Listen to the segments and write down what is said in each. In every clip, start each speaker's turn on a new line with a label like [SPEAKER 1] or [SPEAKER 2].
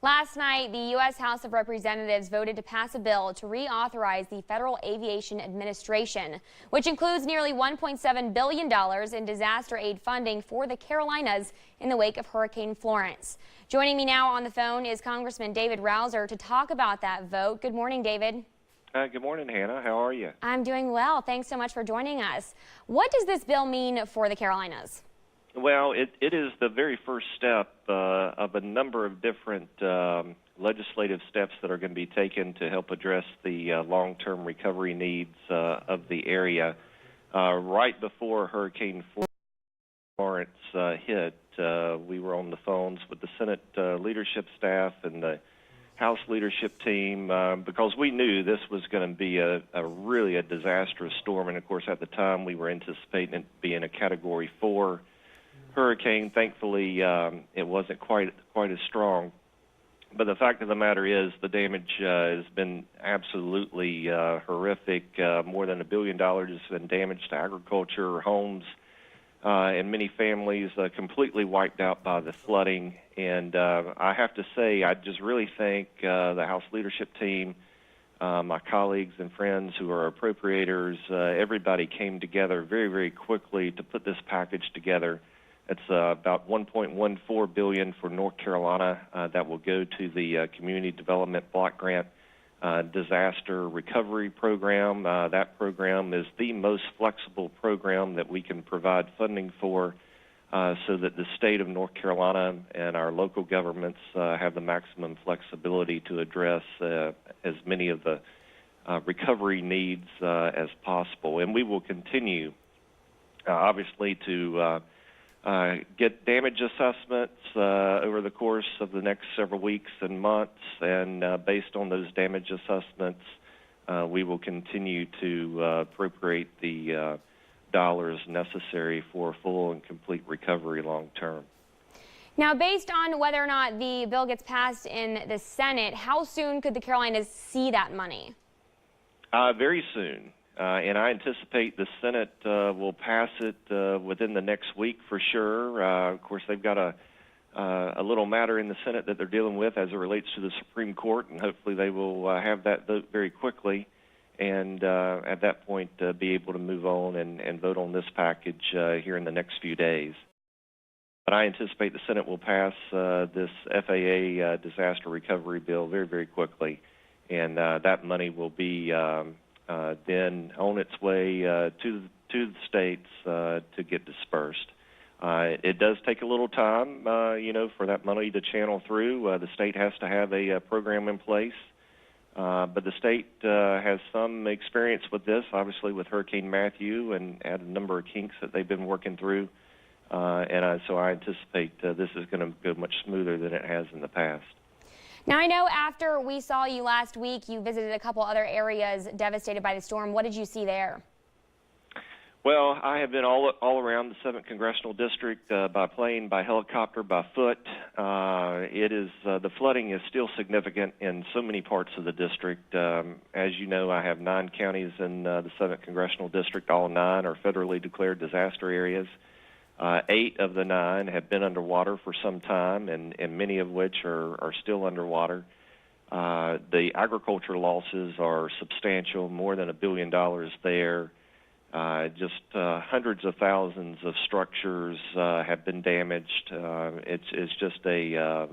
[SPEAKER 1] Last night, the U.S. House of Representatives voted to pass a bill to reauthorize the Federal Aviation Administration, which includes nearly $1.7 billion in disaster aid funding for the Carolinas in the wake of Hurricane Florence. Joining me now on the phone is Congressman David Rouzer to talk about that vote. Good morning, David.
[SPEAKER 2] Good morning, Hannah. How are you?
[SPEAKER 1] I'm doing well. Thanks so much for joining us. What does this bill mean for the Carolinas?
[SPEAKER 2] Well, it is the very first step of a number of different legislative steps that are going to be taken to help address the long-term recovery needs of the area. Right before Hurricane Florence hit, we were on the phones with the Senate leadership staff and the House leadership team because we knew this was going to be really a disastrous storm. And, of course, at the time we were anticipating it being a Category 4 hurricane. Thankfully, it wasn't quite as strong. But the fact of the matter is the damage has been absolutely horrific. More than $1 billion has been damaged to agriculture, homes, and many families completely wiped out by the flooding. And I have to say, I just really thank the House leadership team, my colleagues and friends who are appropriators. Everybody came together very, very quickly to put this package together. It's about $1.14 billion for North Carolina that will go to the Community Development Block Grant Disaster Recovery Program. That program is the most flexible program that we can provide funding for so that the state of North Carolina and our local governments have the maximum flexibility to address as many of the recovery needs as possible. And we will continue, obviously, to get damage assessments over the course of the next several weeks and months, and based on those damage assessments, we will continue to appropriate the dollars necessary for full and complete recovery long term.
[SPEAKER 1] Now, based on whether or not the bill gets passed in the Senate, how soon could the Carolinas see that money?
[SPEAKER 2] Very soon. And I anticipate the Senate will pass it within the next week for sure. Of course, they've got a little matter in the Senate that they're dealing with as it relates to the Supreme Court, and hopefully they will have that vote very quickly, and at that point be able to move on and vote on this package here in the next few days. But I anticipate the Senate will pass this FAA disaster recovery bill very, very quickly, and that money will be then on its way to the states to get dispersed. It does take a little time, for that money to channel through. The state has to have a program in place, but the state has some experience with this, obviously with Hurricane Matthew, and had a number of kinks that they've been working through. So I anticipate this is going to go much smoother than it has in the past.
[SPEAKER 1] Now, I know after we saw you last week, you visited a couple other areas devastated by the storm. What did you see there?
[SPEAKER 2] Well, I have been all around the 7th Congressional District by plane, by helicopter, by foot. The flooding is still significant in so many parts of the district. As you know, I have 9 counties in the 7th Congressional District. All 9 are federally declared disaster areas. 8 of the 9 have been underwater for some time, and many of which are still underwater. The agriculture losses are substantial, more than $1 billion there. Just hundreds of thousands of structures have been damaged. It's just a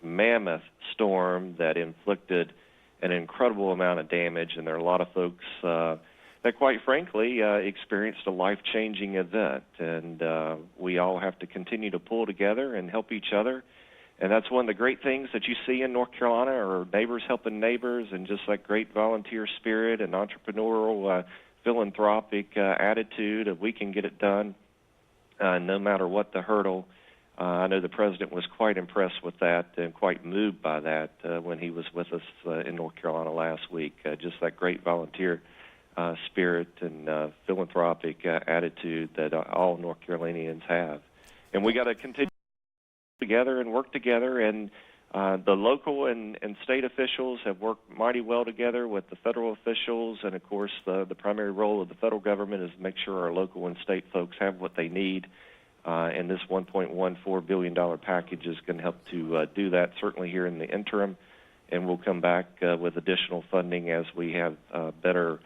[SPEAKER 2] mammoth storm that inflicted an incredible amount of damage, and there are a lot of folks that, quite frankly, experienced a life-changing event. And we all have to continue to pull together and help each other. And that's one of the great things that you see in North Carolina, are neighbors helping neighbors, and just that great volunteer spirit and entrepreneurial philanthropic attitude of we can get it done no matter what the hurdle. I know the President was quite impressed with that and quite moved by that when he was with us in North Carolina last week. Just that great volunteer spirit and philanthropic attitude that all North Carolinians have. And we got to continue together and work together, and the local and state officials have worked mighty well together with the federal officials, and of course the primary role of the federal government is to make sure our local and state folks have what they need and this $1.14 billion package is going to help to do that, certainly here in the interim. And we'll come back with additional funding as we have better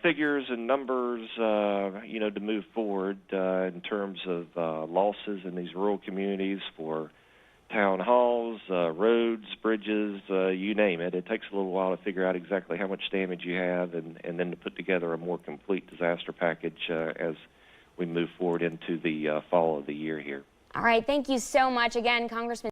[SPEAKER 2] figures and numbers, to move forward in terms of losses in these rural communities for town halls, roads, bridges, you name it. It takes a little while to figure out exactly how much damage you have and then to put together a more complete disaster package as we move forward into the fall of the year here.
[SPEAKER 1] All right, thank you so much again, Congressman.